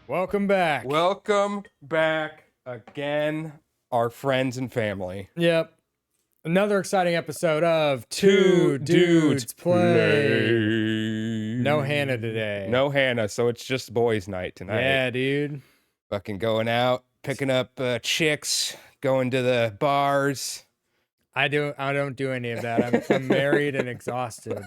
Welcome back. Welcome back again, our friends and family. Yep. Another exciting episode of Two Dudes Play. No Hannah today. No Hannah, so it's just boys' night tonight. Yeah, dude. Fucking going out, picking up chicks, going to the bars. I don't do any of that. I'm married and exhausted.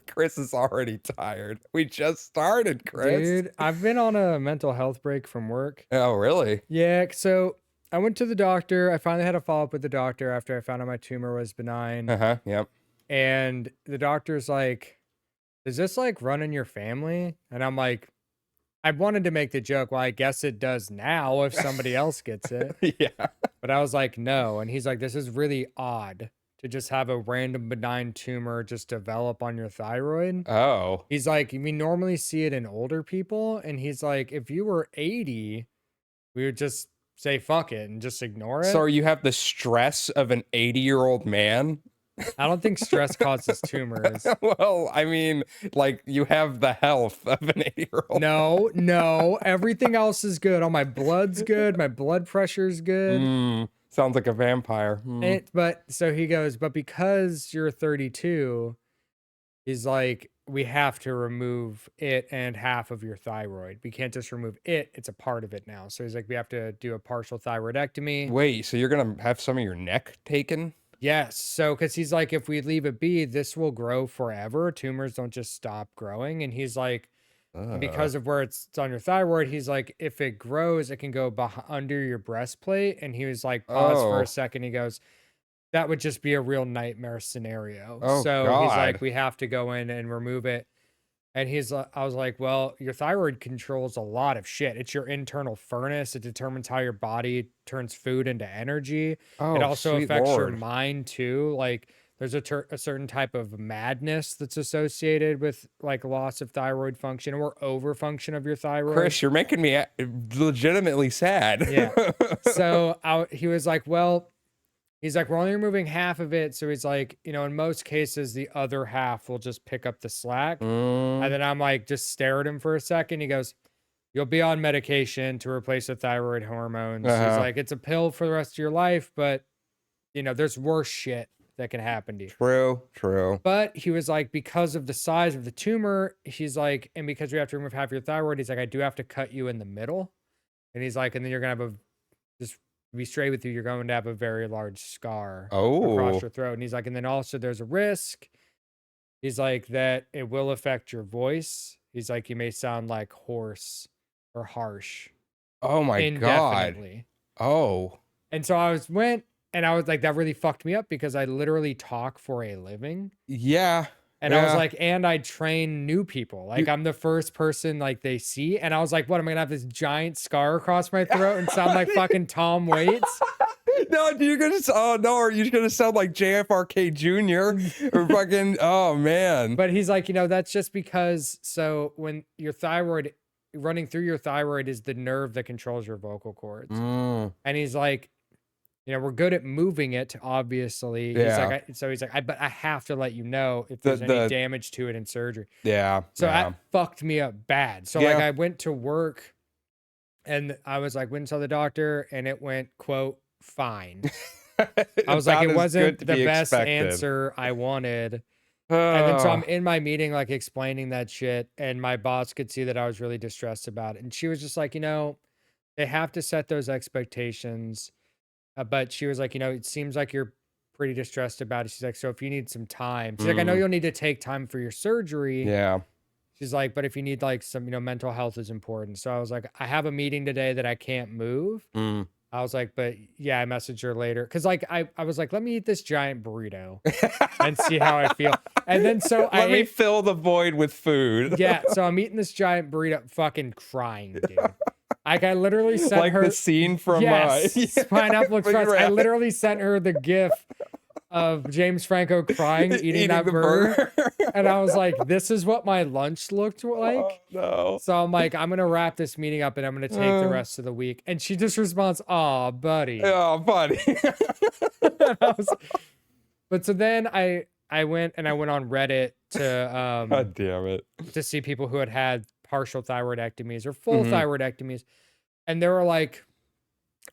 Chris is already tired. We just started, Chris. Dude, I've been on a mental health break from work. Oh, really? Yeah, so I went to the doctor. I finally had a follow-up with the doctor after I found out my tumor was benign. Yep. And the doctor's like, "Does this like run in your family?" And I'm like, I wanted to make the joke, well, I guess it does now if somebody else gets it. Yeah. But I was like, no. And he's like, this is really odd to just have a random benign tumor just develop on your thyroid. Oh. He's like, we normally see it in older people. And he's like, if you were 80, we would just say fuck it and just ignore it. So you have the stress of an 80-year-old man? I don't think stress causes tumors. Well, I mean, like, you have the health of an 80-year-old. No. Everything else is good. All my blood's good. My blood pressure's good. Sounds like a vampire. But so he goes, but because you're 32, he's like, we have to remove it and half of your thyroid. We can't just remove it. It's a part of it now. So he's like, we have to do a partial thyroidectomy. Wait, so you're going to have some of your neck taken? Yes. So, because he's like, if we leave it be, this will grow forever. Tumors don't just stop growing. And he's like, because of where it's on your thyroid, he's like, if it grows, it can go under your breastplate. And he was like, pause for a second. He goes, that would just be a real nightmare scenario. So he's like, we have to go in and remove it. And I was like, well, your thyroid controls a lot of shit. It's your internal furnace. It determines how your body turns food into energy. It also affects your mind too. Like there's a certain type of madness that's associated with like loss of thyroid function or over function of your thyroid. Chris, you're making me legitimately sad. Yeah. So he was like, well, he's like, we're only removing half of it. So he's like, in most cases, the other half will just pick up the slack. And then I'm like, just stare at him for a second. He goes, you'll be on medication to replace the thyroid hormones. He's like, it's a pill for the rest of your life, but there's worse shit that can happen to you. True. But he was like, because of the size of the tumor, he's like, and because we have to remove half your thyroid, he's like, I do have to cut you in the middle. And he's like, and then you're going to have just be straight with you, you're going to have a very large scar across your throat. And he's like, and then also there's a risk. He's like that it will affect your voice. He's like, you may sound like hoarse or harsh. Oh my indefinitely. God. Oh. And so I was like, that really fucked me up because I literally talk for a living. Yeah. And I was like, and I train new people. Like I'm the first person like they see. And I was like, what, am I gonna have this giant scar across my throat and sound like fucking Tom Waits? No, are you gonna sound like JFRK Jr. or fucking, oh man. But he's like, that's just because, so when your thyroid, running through your thyroid is the nerve that controls your vocal cords. And he's like, we're good at moving it, obviously. Yeah. He's like, but I have to let you know if there's any damage to it in surgery. Yeah. So that fucked me up bad. So like I went to work and I was like, went and saw the doctor and it went, quote, fine. I was like, it wasn't the best answer I wanted. And then so I'm in my meeting, like explaining that shit. And my boss could see that I was really distressed about it. And she was just like, they have to set those expectations. But she was like, it seems like you're pretty distressed about it. She's like, so if you need some time, she's like, I know you'll need to take time for your surgery. Yeah. She's like, but if you need like some, mental health is important. So I was like, I have a meeting today that I can't move. I was like, but yeah, I messaged her later. Cause like, I was like, let me eat this giant burrito and see how I feel. And then so let me fill the void with food. Yeah. So I'm eating this giant burrito, fucking crying, dude. Like I literally sent like her the scene from Pineapple Express. I literally sent her the gif of James Franco crying, eating that burger. And I was like, this is what my lunch looked like. Oh, no. So I'm like, I'm going to wrap this meeting up and I'm going to take the rest of the week. And she just responds, "Aw, buddy." Oh, buddy. But so then I went on Reddit to God damn it. to see people who had partial thyroidectomies or full Mhm. thyroidectomies. And they were like,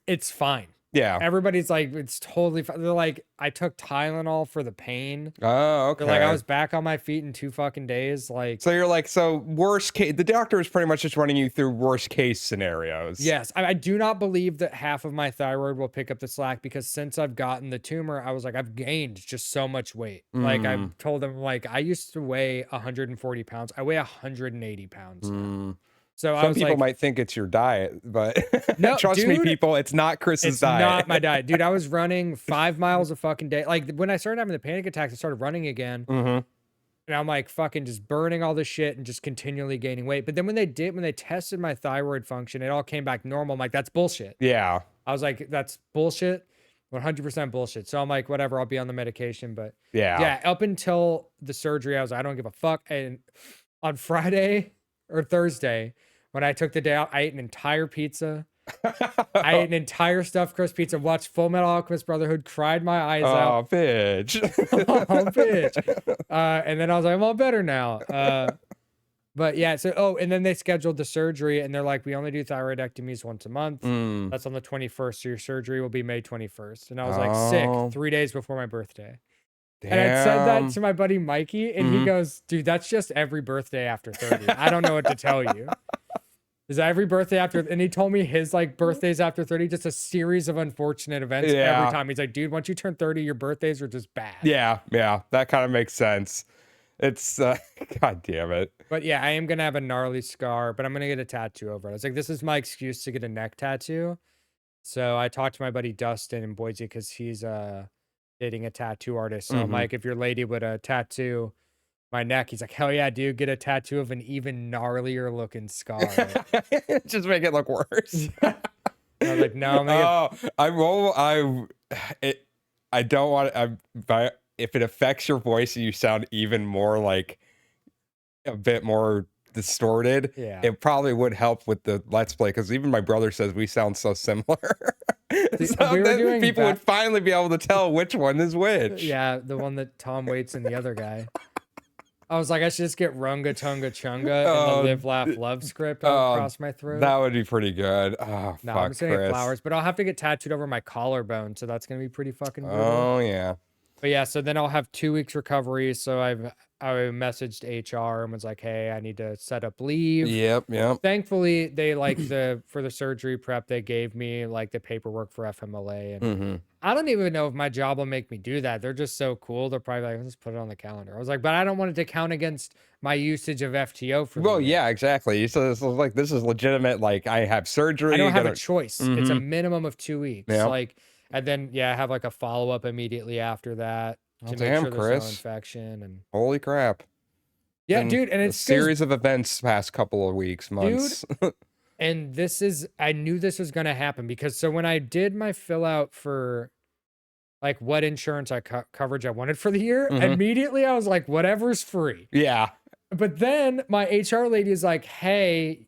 it's fine. Yeah. Everybody's like, it's totally fine. They're like, I took Tylenol for the pain. Oh, They're like, I okay. was back on my feet in 2 fucking days. Like, So you're like, so worst case, the doctor is pretty much just running you through worst case scenarios. yes, I do not believe that half of my thyroid will pick up the slack because since I've gotten the tumor, I was like, I've gained just so much weight. Like Mm, I've told them, like, I used to weigh 140 pounds. I weigh 180 pounds now. mm. So I Some was people like, might think it's your diet, but no, trust me, dude, people, it's not Chris's it's not my diet. diet. Dude, I was running 5 miles a fucking day. Like when I started having the panic attacks, I started running again. Hmm. And I'm like fucking just burning all this shit and just continually gaining weight. But then when they tested my thyroid function, it all came back normal. I'm like, that's bullshit. Yeah. I was like, that's bullshit. 100% bullshit. So I'm like, whatever, I'll be on the medication. But Yeah. yeah, up until the surgery, I was like, I don't give a fuck. And on Friday or Thursday, when I took the day out, I ate an entire pizza. I ate an entire stuffed crust pizza, watched Full Metal Alchemist Brotherhood, cried my eyes out. Oh, bitch. Oh, bitch. And then I was like, I'm all better now. But yeah, so and then they scheduled the surgery and they're like, we only do thyroidectomies once a month. Mm. That's on the 21st. So your surgery will be May 21st. And I was like, sick, Oh, 3 days before my birthday. And I'd said that damn. to my buddy Mikey, and he Mhm. goes, dude, that's just every birthday after 30. I don't know what to tell you. Is that every birthday after? And he told me his like birthdays after 30, just a series of unfortunate events every Yeah. time. He's like, dude, once you turn 30, your birthdays are just bad. Yeah. Yeah. That kind of makes sense. It's, God damn it. But yeah, I am gonna have a gnarly scar, but I'm gonna get a tattoo over it. I was like, this is my excuse to get a neck tattoo. So I talked to my buddy Dustin in Boise because he's dating a tattoo artist. So I'm Mhm. like, if your lady would tattoo my neck, he's like, hell yeah, dude, get a tattoo of an even gnarlier looking scar. Just make it look worse. I was like, no, I'm gonna Oh, I roll. It. I don't want. But if it affects your voice and you sound even more like a bit more distorted, yeah. it probably would help with the let's play because even my brother says we sound so similar. See, So we were then doing people that. would finally be able to tell which one is which. Yeah, the one that Tom Waits and the other guy. I was like, I should just get Runga Tunga Chunga and the Oh, Live Laugh Love script oh, across my throat. that would be pretty good. Oh, No, I'm fuck, just gonna get Chris. flowers, but I'll have to get tattooed over my collarbone, so that's gonna be pretty fucking brutal. Oh, yeah. But yeah, so then I'll have 2 weeks recovery. So I messaged HR and was like, hey, I need to set up leave. Yep, yep. Thankfully, they like for the surgery prep, they gave me like the paperwork for FMLA. And Hmm. I don't even know if my job will make me do that. They're just so cool. They're probably like, let's put it on the calendar. I was like, but I don't want it to count against my usage of FTO for the Well, year. yeah, exactly. So it's like this is legitimate. Like I have surgery. I don't have a gotta- choice. It's a Mhm. minimum of 2 weeks. Yeah. Like, and then yeah, I have like a follow up immediately after that Oh, to make damn, sure there's no Chris. infection. And Holy crap. yeah, Been dude, and a it's 'cause- series of events past couple of weeks, months. and this is I knew this was gonna happen because so when I did my fill out for like what insurance coverage I wanted for the year, Mhm. immediately I was like, whatever's free. Yeah. But then my HR lady is like, hey,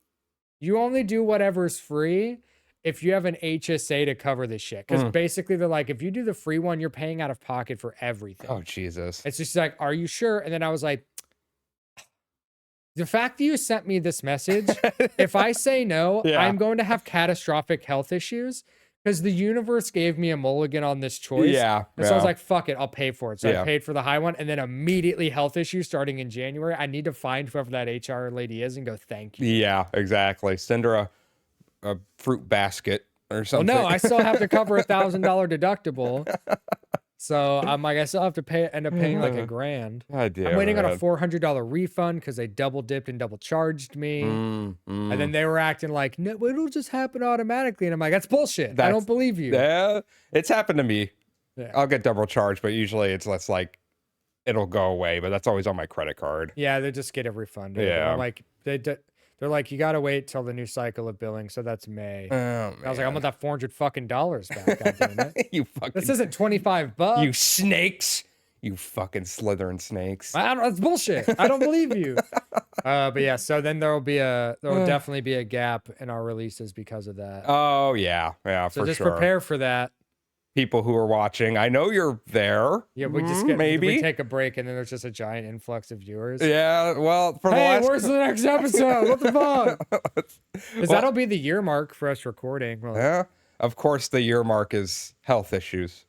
you only do whatever's free if you have an HSA to cover this shit. Because Mm. basically they're like, if you do the free one, you're paying out of pocket for everything. Oh, Jesus. It's just like, are you sure? And then I was like, the fact that you sent me this message, if I say no, Yeah. I'm going to have catastrophic health issues because the universe gave me a mulligan on this choice. Yeah. And so I was yeah. like, fuck it, I'll pay for it. So Yeah. I paid for the high one and then immediately health issues starting in January. I need to find whoever that HR lady is and go, thank you. Yeah, exactly. Send her a fruit basket or Well, something. no, I still have to cover $1,000 deductible. So I'm like, I still have to end up paying like $1,000. God damn I'm waiting on a it. $400 refund because they double dipped and double charged me. Mm, And then mm. they were acting like, no, it'll just happen automatically. And I'm like, that's bullshit. I That's- don't believe you. Yeah, it's happened to me. Yeah. I'll get double charged, but usually it's less like it'll go away, but that's always on my credit card. Yeah, they just get it refunded. And Yeah. I'm like, they're like, you got to wait till the new cycle of billing. So that's May. Oh, I was like, I man. want that $400 fucking dollars back. God damn it. You fucking This isn't $25. you snakes. You fucking slithering snakes. I don't, that's bullshit. I don't believe you. But yeah, so then there'll definitely be a gap in our releases because of that. Oh yeah, yeah, So for just sure. prepare for that. people who are watching. I know you're there. Yeah, we Maybe. take a break and then there's just a giant influx of viewers. Yeah. Well, for the Hey, last. where's the next episode? What the fuck? Because Well, that'll be the year mark for us recording. Well, yeah. Of course, the year mark is health issues.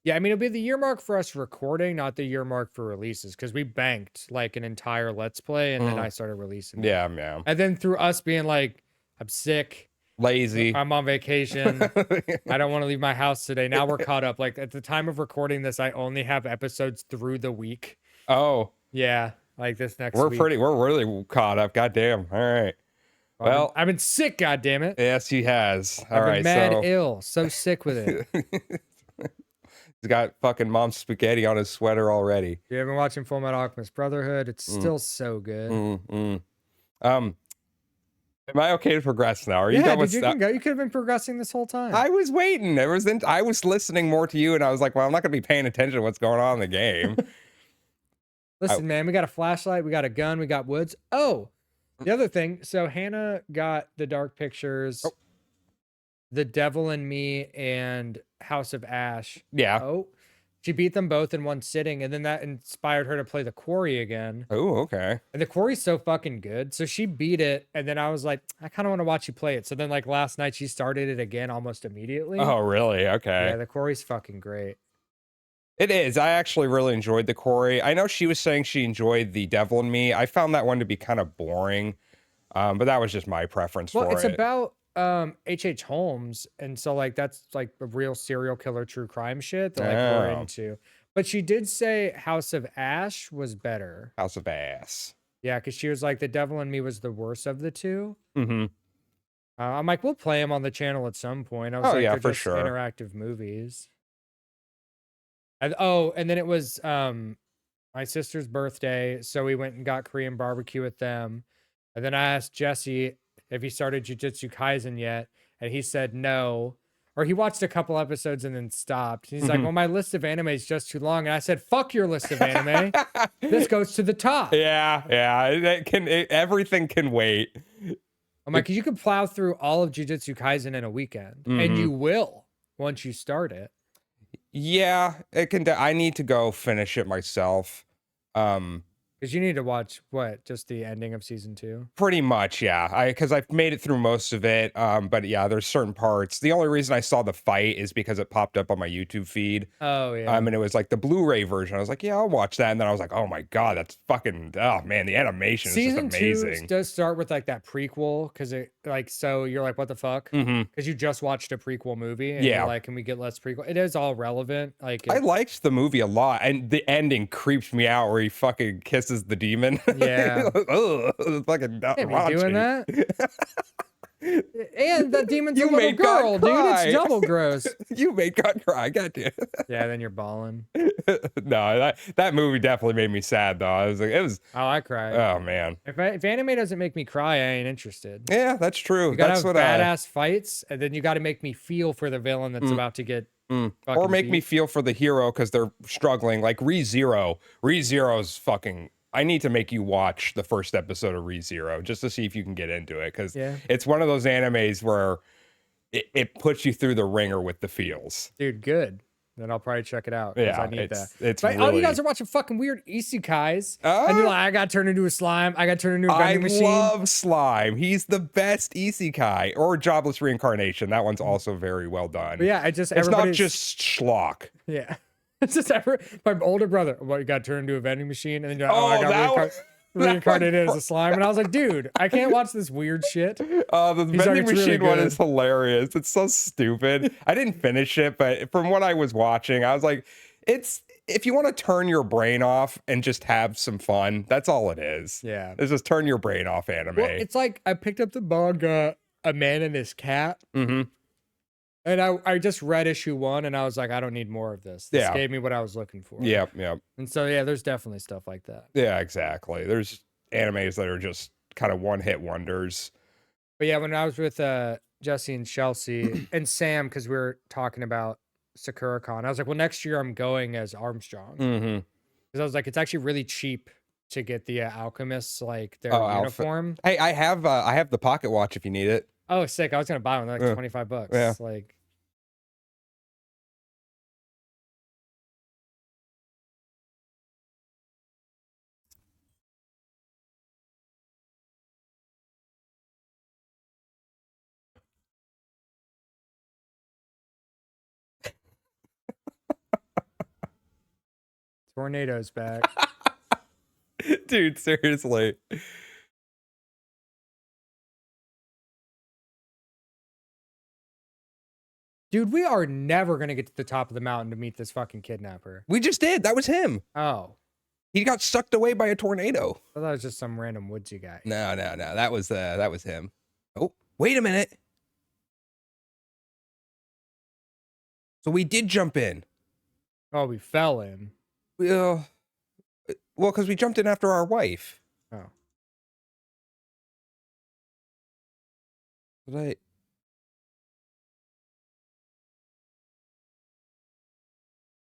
yeah, I mean, it'll be the year mark for us recording, not the year mark for releases, because we banked like an entire Let's Play and then I started releasing it. Yeah, yeah. And then through us being like, I'm sick, Lazy. I'm on vacation, I don't want to leave my house today. Now we're caught up. Like at the time of recording this, I only have episodes through the week. Oh, Yeah, like this next we're week. we're really caught up. Goddamn. All right. Well, I've been sick, goddammit. yes, he has. All I've been right, mad so ill, so sick with it. he's got fucking mom's spaghetti on his sweater already. You have been watching Full Metal Alchemist Brotherhood. It's still so good. Am I okay to progress now? Are you Yeah, done dude, with you stuff? can go. You could have been progressing this whole time. I was waiting. I was listening more to you, and I was like, well, I'm not gonna be paying attention to what's going on in the game. Listen, man, we got a flashlight, we got a gun, we got woods. Oh, the other thing. So Hannah got the Dark Pictures, The Devil in Me, and House of Ash. Yeah. Oh, she beat them both in one sitting, and then that inspired her to play The Quarry again. Oh, okay. And The Quarry's so fucking good. So she beat it, and then I was like, I kind of want to watch you play it. So then, like last night, she started it again almost immediately. Oh, really? Okay. Yeah, The Quarry's fucking great. It is. I actually really enjoyed the Quarry. I know she was saying she enjoyed the Devil in Me. I found that one to be kind of boring, but that was just my preference Well, for it's it. about H.H. Holmes, and so like that's like a real serial killer true crime shit that like we're Oh. into. But she did say House of Ash was better. House of Ass. Yeah, because she was like The Devil in Me was the worst of the two. Mm-hmm. I'm like, we'll play them on the channel at some point. I was Oh, like, yeah, they're for just sure. interactive movies. And then it was my sister's birthday, so we went and got Korean barbecue with them. And then I asked Jesse if he started Jujutsu Kaisen yet, and he said no. Or he watched a couple episodes and then stopped. He's like, Mhm. well, my list of anime is just too long. And I said, fuck your list of anime. This goes to the top. Yeah, everything can wait. I'm like, you could plow through all of Jujutsu Kaisen in a weekend, and you will once you start it. Yeah, it can. I need to go finish it myself. Because you need to watch what? Just the ending of season 2? Pretty much, yeah. Because I've made it through most of it. But yeah, there's certain parts. The only reason I saw the fight is because it popped up on my YouTube feed. Oh, yeah. And it was like the Blu-ray version. I was like, yeah, I'll watch that. And then I was like, oh my god, that's fucking. Oh man, the animation is Season just 2 amazing. does start with like that prequel because it like so you're like what the fuck because you just watched a prequel movie and Yeah. you're like, can we get less prequel? It is all relevant. Like I liked the movie a lot, and the ending creeped me out where he fucking kisses the demon. Yeah. Ugh, it's fucking can't be raunchy. doing that. And that demon's You a little made God girl, dude. cry. It's double gross. You made God cry, goddamn. Yeah, then you're bawling. No, that movie definitely made me sad though. I was like, it was. Oh, I cried. Oh man. If anime doesn't make me cry, I ain't interested. Yeah, that's true. You gotta That's have what badass fights, and then you gotta make me feel for the villain that's about to get or fucking make me beat. feel for the hero because they're struggling. Like ReZero. ReZero's fucking. I need to make you watch the first episode of ReZero just to see if you can get into it because Yeah. it's one of those animes where it puts you through the ringer with the feels. Dude, good. Then I'll probably check it out. 'Cause Yeah, I need that. it's But really. all you guys are watching fucking weird isekais, and you're like, I got turned into a slime. I got turned into a I vending machine. love Slime. He's the best isekai or jobless reincarnation. That one's also very well done. But yeah, I just It's not everybody's- just schlock. yeah. It's just my older brother. What, you got turned into a vending machine, and then you're like, Oh, I got that one- reincarnated as a slime, and I was like, dude, I can't watch this weird shit. The He's like, vending "It's really machine one good." is hilarious. It's so stupid. I didn't finish it, but from what I was watching, I was like, it's if you want to turn your brain off and just have some fun, that's all it is. Yeah. It's just turn your brain off anime. Well, it's like I picked up the manga A Man and His Cat, Mm-hmm. and I just read issue 1, and I was like, I don't need more of this. This Yeah. gave me what I was looking for. Yep. And so yeah, there's definitely stuff like that. Yeah, exactly. There's animes that are just kind of one-hit wonders. But yeah, when I was with Jesse and Chelsea and Sam, because we were talking about SakuraCon, I was like, well, next year I'm going as Armstrong. Mm-hmm. Because I was like, it's actually really cheap to get the Alchemists, like their outfit. uniform. Hey, I have the pocket watch if you need it. Oh, sick. I was going to buy one. They're like $25. Yeah. Like, Tornado's back. Dude, seriously. Dude, we are never gonna get to the top of the mountain to meet this fucking kidnapper. We just did. That was him. Oh. He got sucked away by a tornado. I thought it was just some random woodsy guy. No. That was him. Oh, wait a minute. So we did jump in. Oh, we fell in. Well, because we jumped in after our wife. Oh. But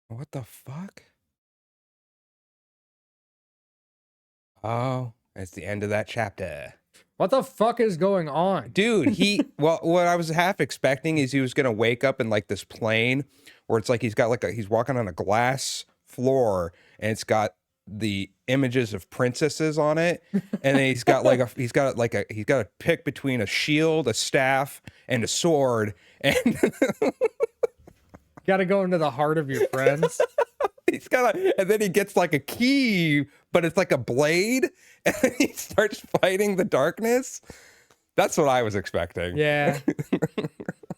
what the fuck? Oh, it's the end of that chapter. What the fuck is going on? Dude, well, what I was half expecting is he was gonna wake up in like this plane where it's like he's got like he's walking on a glass floor and it's got the images of princesses on it, and then he's got to pick between a shield, a staff, and a sword, and Got to go into the heart of your friends. and then he gets like a key, but it's like a blade, and then he starts fighting the darkness. That's what I was expecting. Yeah.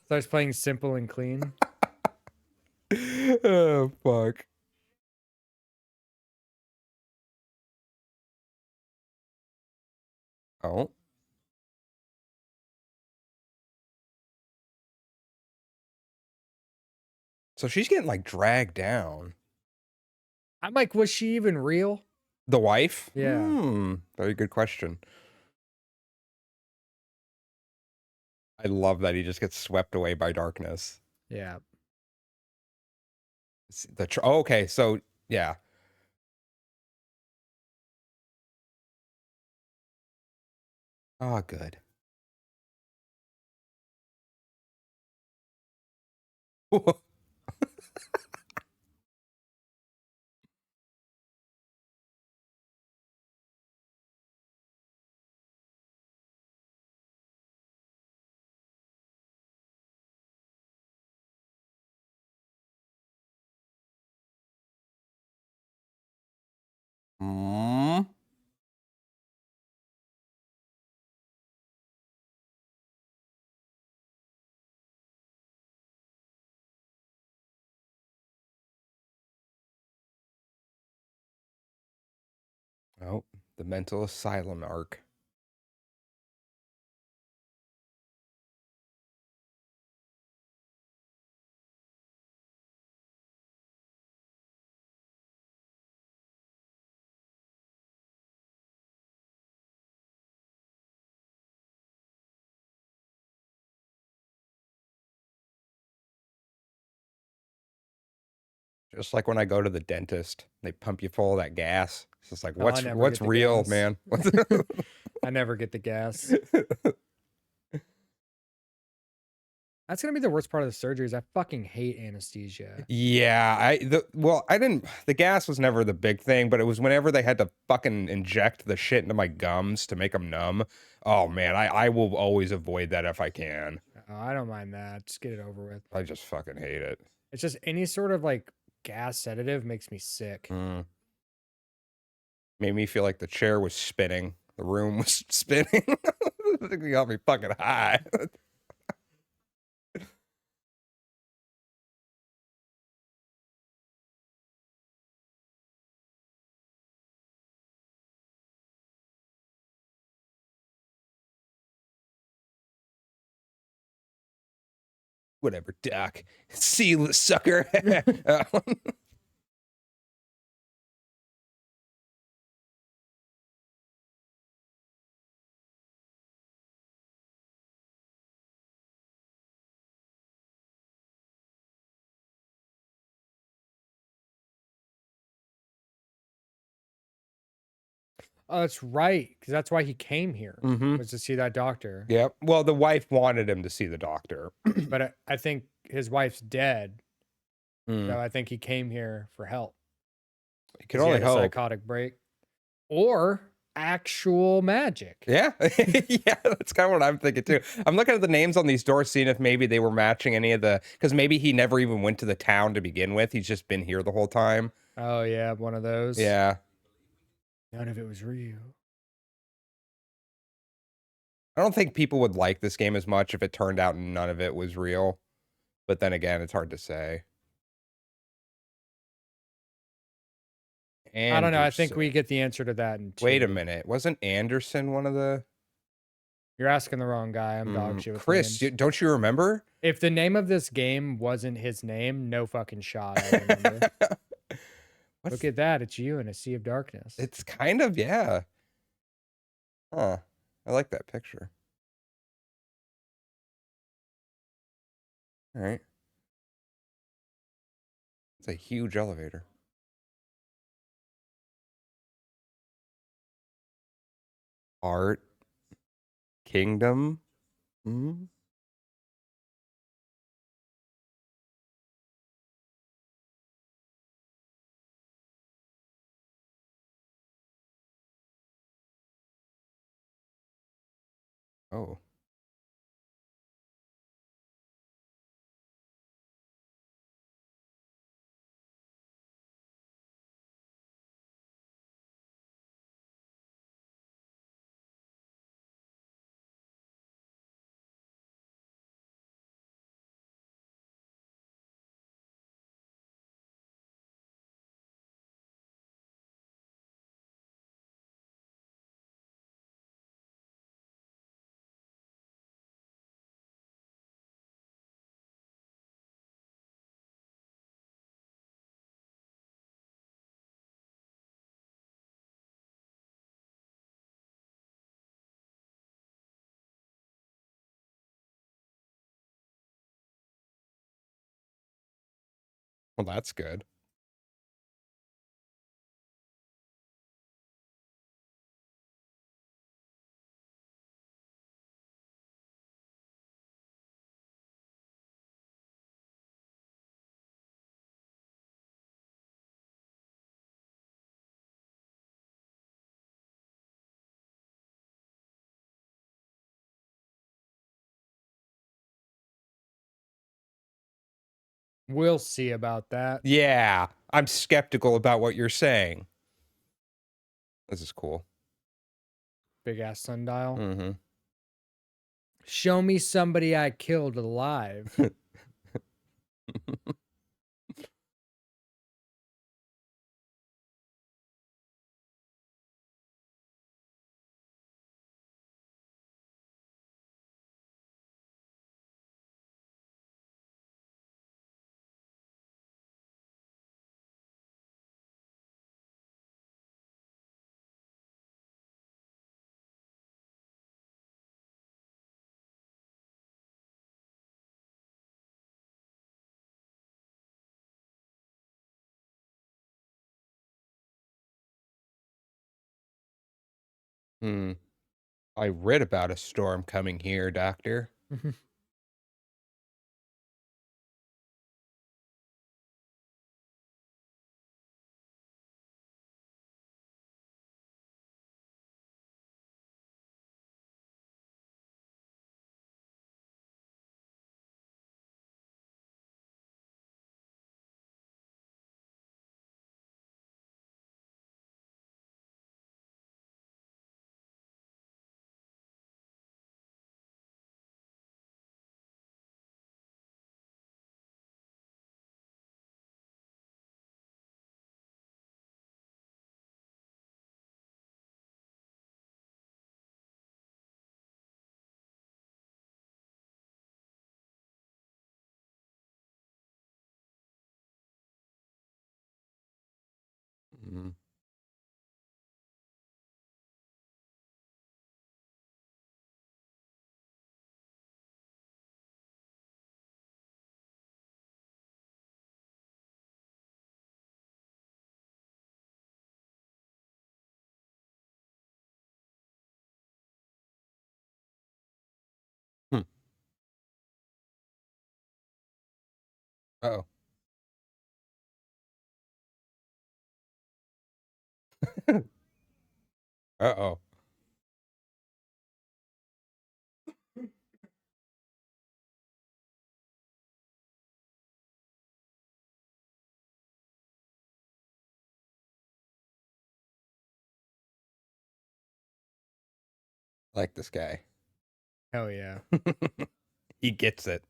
Starts playing simple and clean. Oh, fuck. Oh. So she's getting like dragged down. I'm like, was she even real? The wife? Yeah. Very good question. I love that he just gets swept away by darkness. Yeah. Okay, so yeah. Oh, good. Mm. Oh, the mental asylum arc. Just like when I go to the dentist, they pump you full of that gas. It's just like, Oh, I never what's get the real, gas. man? I never get the gas. That's gonna be the worst part of the surgery. Is I fucking hate anesthesia. Yeah, the gas was never the big thing, but it was whenever they had to fucking inject the shit into my gums to make them numb. Oh man, I will always avoid that if I can. Oh, I don't mind that. Just get it over with. I just fucking hate it. It's just any sort of like gas sedative makes me sick. Made me feel like the chair was spinning. The room was spinning. It got me fucking high. Whatever, Doc. See you, sucker. Oh, that's right. Because that's why he came here, was to see that doctor. Yep. Well, the wife wanted him to see the doctor. But I think his wife's dead. Mm. So I think he came here for help. You can 'Cause he only had a hope. psychotic break. Or actual magic. Yeah. Yeah, that's kind of what I'm thinking too. I'm looking at the names on these doors, seeing if maybe they were matching any of the, because maybe he never even went to the town to begin with. He's just been here the whole time. Oh yeah, one of those. Yeah. None of it was real. I don't think people would like this game as much if it turned out none of it was real. But then again, it's hard to say. I don't know. I think we Anderson. get the answer to that in Wait a 2. minute. Wasn't Anderson one of the You're asking the wrong guy. I'm dog shit with Chris, names. don't you remember? If the name of this game wasn't his name, no fucking shot. I remember. Look What's at that. It's you in a sea of darkness. it's kind of, yeah. Huh. I like that picture. All right. It's a huge elevator. Art Kingdom. Hmm. Oh. Well, that's good. We'll see about that. Yeah. I'm skeptical about what you're saying. This is cool. Big ass sundial. Mm-hmm. Show me somebody I killed alive. Hmm. I read about a storm coming here, Doctor. Mm. Hmm. Uh-oh. Uh-oh. like this guy. Hell yeah. He gets it.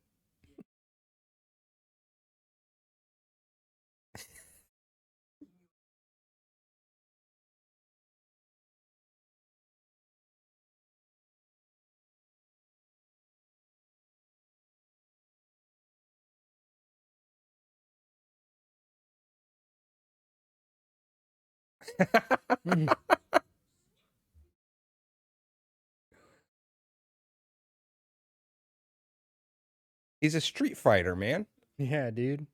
He's a Street Fighter, man. Yeah, dude.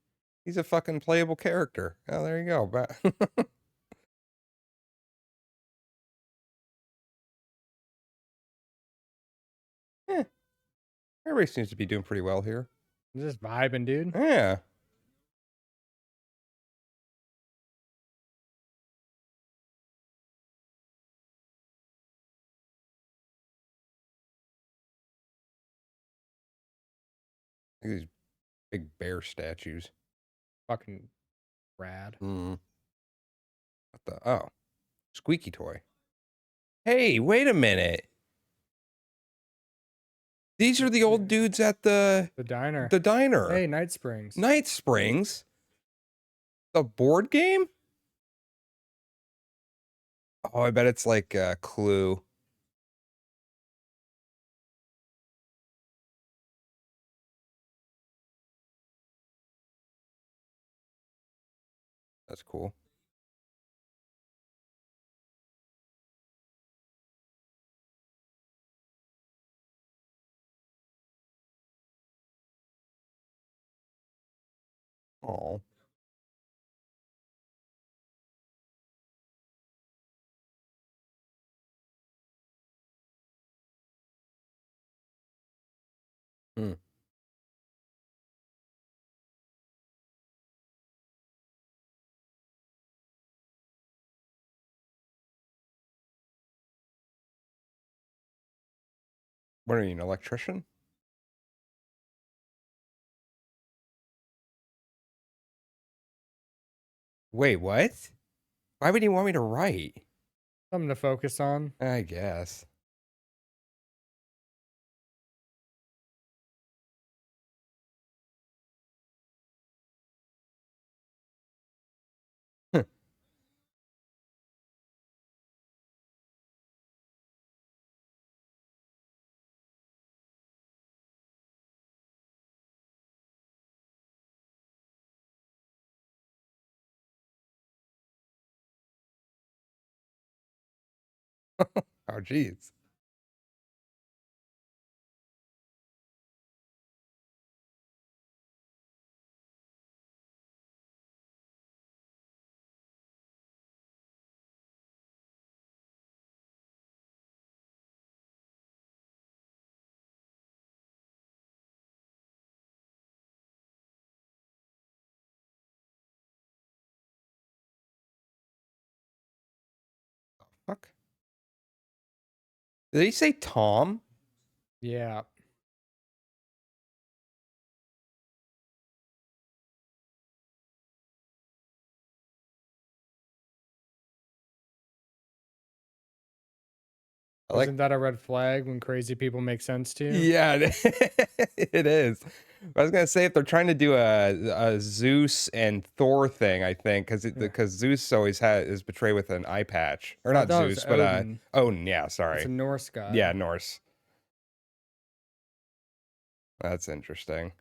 He's a fucking playable character. Oh, there you go. Eh, everybody seems to be doing pretty well here. Just vibing, dude. Yeah. Look at these big bear statues. Fucking rad. What the? Oh, squeaky toy. Hey, wait a minute. These are the old dudes at The diner. the diner. Hey, Night Springs. Night Springs. The board game? Oh, I bet it's like Clue. That's cool. Oh. Hmm. What are you, an electrician? Wait, what? Why would he want me to write? Something to focus on. I guess. Oh, geez. Fuck. Did he say Tom? Yeah. I like. Isn't that a red flag when crazy people make sense to you? Yeah, it is. I was gonna say if they're trying to do a Zeus and Thor thing, I think because Zeus always is betrayed with an eye patch, or I not thought it was Zeus, but Odin. Odin. Yeah, It's sorry. a Norse god. Yeah, Norse. That's interesting.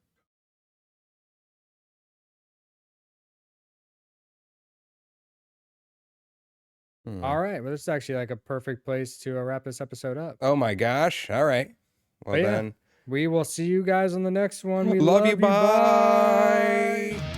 All right. Well, this is actually like a perfect place to wrap this episode up. Oh my gosh. All right. Well But yeah, then. we will see you guys on the next one. We Love you. love you. Bye. Bye.